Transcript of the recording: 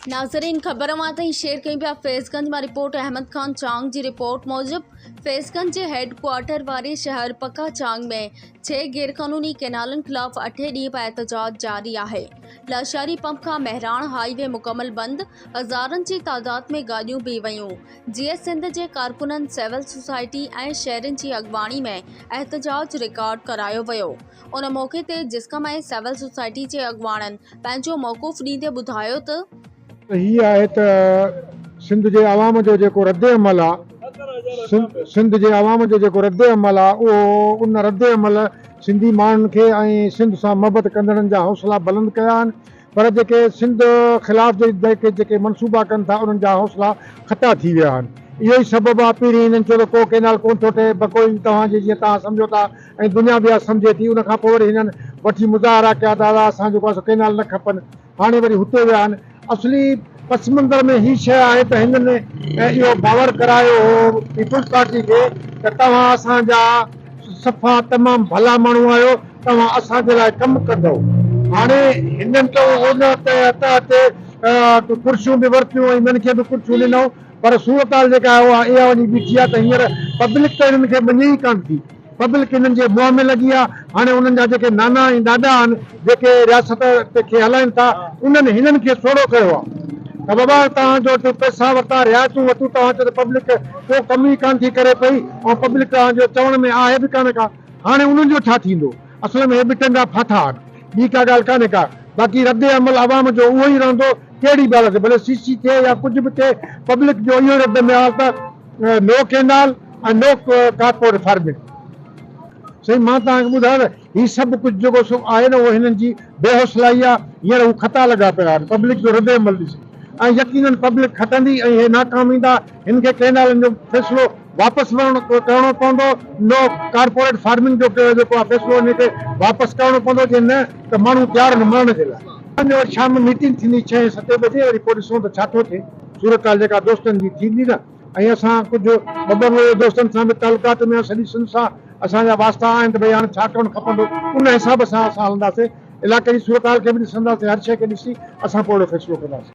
नाज़रीन ख़बर मां शेयर कई पिया फैज़गंज में रिपोर्ट अहमद खान चांग की रिपोर्ट मूजिब फैज़गंज के हेडक्वार्टर वाले शहर पक्का चांग में 6 गैरकानूनी कैनालन खिलाफ 8 ॾींहं पिया एहतजाज जारी है। लाशारी पंप का महराण हाईवे मुकम्मल बंद, हज़ारनि की तादाद में गाड़ियों भी वयूं। जीएस सिंध के कारकुनन सिविल सोसाइटी और शहरन की अगवानी में एहतजाज रिकॉर्ड करायो वयो। उन मौके ते जिस्कम ऐं सिविल सोसाइटी के अगवानन पंहिंजो मौक़ूफ़ ॾींदे ॿुधायो त ही आहे त सिंध जे आवाम जो जेको रद्द अमल आहे, सिंध जे आवाम जो जेको रद्द अमल आहे उहो उन रद्द अमल सिंधी माण्हुनि खे ऐं सिंध सां मोहबत कंदड़नि जा हौसला बुलंद कया आहिनि, पर जेके सिंध ख़िलाफ़ जेके मनसूबा कनि था उन्हनि जा हौसला खता थी विया आहिनि। इहो ई सबबु आहे। पहिरीं हिननि चयो त को कैनाल कोन थो थिए, बकोई तव्हांजे जीअं तव्हां सम्झो था ऐं दुनिया बि सम्झे थी। उनखां पोइ वरी हिननि वठी मुज़ाहरा कया दादा असां जेको आहे कैनाल न खपनि, हाणे वरी हुते विया आहिनि। असली पस मंज़र में ही शइ आहे त हिननि इहो बावर करायो हो पीपुल्स पार्टी खे त तव्हां असांजा सफ़ा तमामु भला माण्हू आहियो, तव्हां असांजे लाइ कमु कंदव। हाणे हिननि त उन ते कुर्सियूं बि वरितियूं ऐं हिननि खे बि कुर्सियूं ॾिनऊं, पर सूरत हाल जेका आहे उहा इहा वञी बीठी आहे त हींअर पब्लिक त हिननि खे मञे ई कान थी। पब्लिक हिननि जे मुंहं में लॻी आहे। हाणे उन्हनि जा जेके नाना ऐं ॾाॾा आहिनि जेके रियासत खे हलाइनि था, उन्हनि हिननि खे सोड़ो कयो आहे त बाबा तव्हांजो पैसा वरिता, रियायतूं वरितियूं, तव्हां चओ त पब्लिक को कम ई कान थी करे पई ऐं पब्लिक तव्हांजो चवण में आहे बि कान का। हाणे उन्हनि जो छा थींदो? असल में हे बि टंगा फाथा आहिनि, ॿी का ॻाल्हि कान्हे का। बाक़ी रद्द अमल आवाम जो उहो ई रहंदो, कहिड़ी बि हालत, भले सीसी थिए या कुझु बि थिए, पब्लिक जो इहो रद्द में आहे त नो कैनाल ऐं नो कारपोरेट फार्मिंग। सही मां तव्हांखे ॿुधायां त हीउ सभु कुझु जेको सो आहे न उहो हिननि जी बेहौसलाई आहे। हींअर हू खता लॻा पिया आहिनि पब्लिक जो रद्द अमल ॾिसी, ऐं यकीनन पब्लिक खटंदी ऐं हे नाकाम ईंदा। हिन खे कैनालनि जो फ़ैसिलो वापसि करणो पवंदो। नो कारपोरेट फार्मिंग जो जेको आहे फ़ैसिलो हिन खे वापसि करणो पवंदो, जे न त माण्हू तयारु आहिनि मरण जे लाइ। वरी शाम में मीटिंग थींदी 6-7 बजे, वरी पोइ ॾिसूं त छा थो थिए। सूरत हाल जेका दोस्तनि जी थींदी न, ऐं असां कुझु ॿ दोस्तनि सां बि तालुकात में सॼी सिंध सां असांजा वास्ता आहिनि त भई हाणे छा करणु खपंदो, उन हिसाब सां असां हलंदासीं। इलाइक़े जी सूरत हाल खे बि ॾिसंदासीं, हर शइ खे ॾिसी असां पोइ फ़ैसिलो कंदासीं।